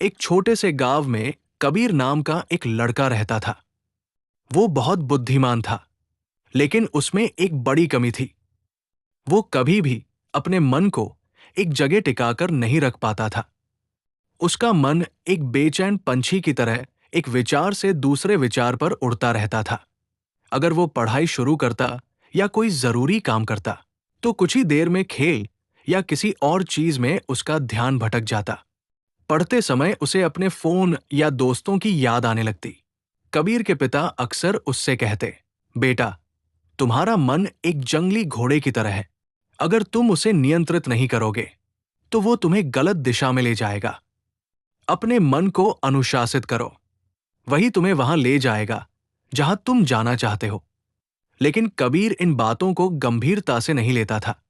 एक छोटे से गांव में कबीर नाम का एक लड़का रहता था। वो बहुत बुद्धिमान था, लेकिन उसमें एक बड़ी कमी थी। वो कभी भी अपने मन को एक जगह टिकाकर नहीं रख पाता था। उसका मन एक बेचैन पंछी की तरह एक विचार से दूसरे विचार पर उड़ता रहता था। अगर वो पढ़ाई शुरू करता या कोई जरूरी काम करता, तो कुछ ही देर में खेल या किसी और चीज में उसका ध्यान भटक जाता। पढ़ते समय उसे अपने फोन या दोस्तों की याद आने लगती। कबीर के पिता अक्सर उससे कहते, बेटा, तुम्हारा मन एक जंगली घोड़े की तरह है। अगर तुम उसे नियंत्रित नहीं करोगे, तो वो तुम्हें गलत दिशा में ले जाएगा। अपने मन को अनुशासित करो, वही तुम्हें वहां ले जाएगा जहां तुम जाना चाहते हो। लेकिन कबीर इन बातों को गंभीरता से नहीं लेता था।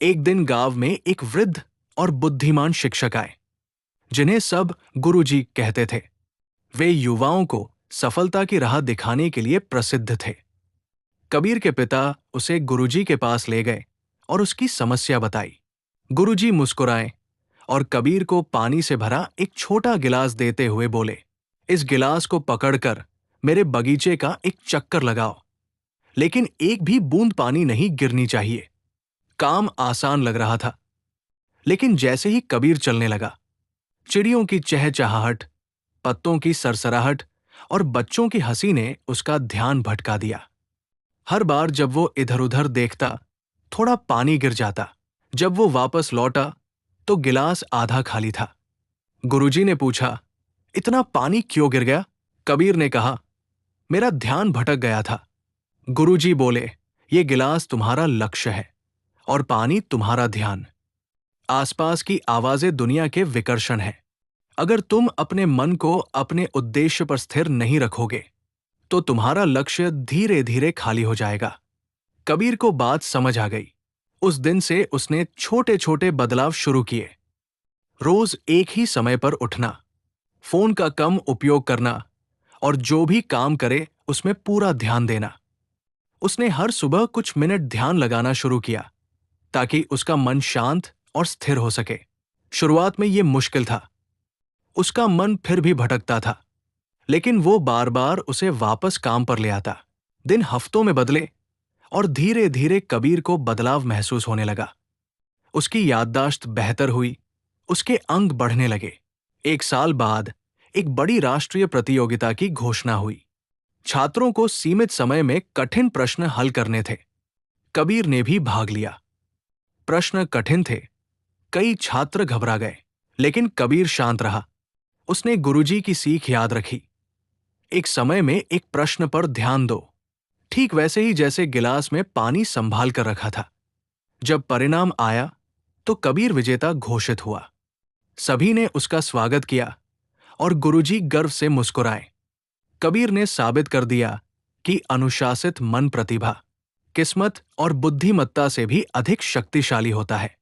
एक दिन गांव में एक वृद्ध और बुद्धिमान शिक्षक आए, जिन्हें सब गुरुजी कहते थे। वे युवाओं को सफलता की राह दिखाने के लिए प्रसिद्ध थे। कबीर के पिता उसे गुरुजी के पास ले गए और उसकी समस्या बताई। गुरुजी मुस्कुराए और कबीर को पानी से भरा एक छोटा गिलास देते हुए बोले, इस गिलास को पकड़कर मेरे बगीचे का एक चक्कर लगाओ, लेकिन एक भी बूंद पानी नहीं गिरनी चाहिए। काम आसान लग रहा था, लेकिन जैसे ही कबीर चलने लगा, चिड़ियों की चहचहाहट, पत्तों की सरसराहट और बच्चों की हंसी ने उसका ध्यान भटका दिया। हर बार जब वो इधर-उधर देखता, थोड़ा पानी गिर जाता। जब वो वापस लौटा, तो गिलास आधा खाली था। गुरुजी ने पूछा, इतना पानी क्यों गिर गया? कबीर ने कहा, मेरा ध्यान भटक गया था। गुरुजी बोले, ये गिलास तुम्हारा लक्ष्य है और पानी तुम्हारा ध्यान। आसपास की आवाजें दुनिया के विकर्षण है। अगर तुम अपने मन को अपने उद्देश्य पर स्थिर नहीं रखोगे, तो तुम्हारा लक्ष्य धीरे धीरे खाली हो जाएगा। कबीर को बात समझ आ गई। उस दिन से उसने छोटे छोटे बदलाव शुरू किए। रोज एक ही समय पर उठना, फोन का कम उपयोग करना और जो भी काम करे उसमें पूरा ध्यान देना। उसने हर सुबह कुछ मिनट ध्यान लगाना शुरू किया, ताकि उसका मन शांत और स्थिर हो सके। शुरुआत में यह मुश्किल था। उसका मन फिर भी भटकता था, लेकिन वो बार बार उसे वापस काम पर ले आता। दिन हफ्तों में बदले और धीरे धीरे कबीर को बदलाव महसूस होने लगा। उसकी याददाश्त बेहतर हुई, उसके अंक बढ़ने लगे। एक साल बाद एक बड़ी राष्ट्रीय प्रतियोगिता की घोषणा हुई। छात्रों को सीमित समय में कठिन प्रश्न हल करने थे। कबीर ने भी भाग लिया। प्रश्न कठिन थे, कई छात्र घबरा गए, लेकिन कबीर शांत रहा। उसने गुरुजी की सीख याद रखी, एक समय में एक प्रश्न पर ध्यान दो, ठीक वैसे ही जैसे गिलास में पानी संभाल कर रखा था। जब परिणाम आया, तो कबीर विजेता घोषित हुआ। सभी ने उसका स्वागत किया और गुरुजी गर्व से मुस्कुराए। कबीर ने साबित कर दिया कि अनुशासित मन प्रतिभा, किस्मत और बुद्धिमत्ता से भी अधिक शक्तिशाली होता है।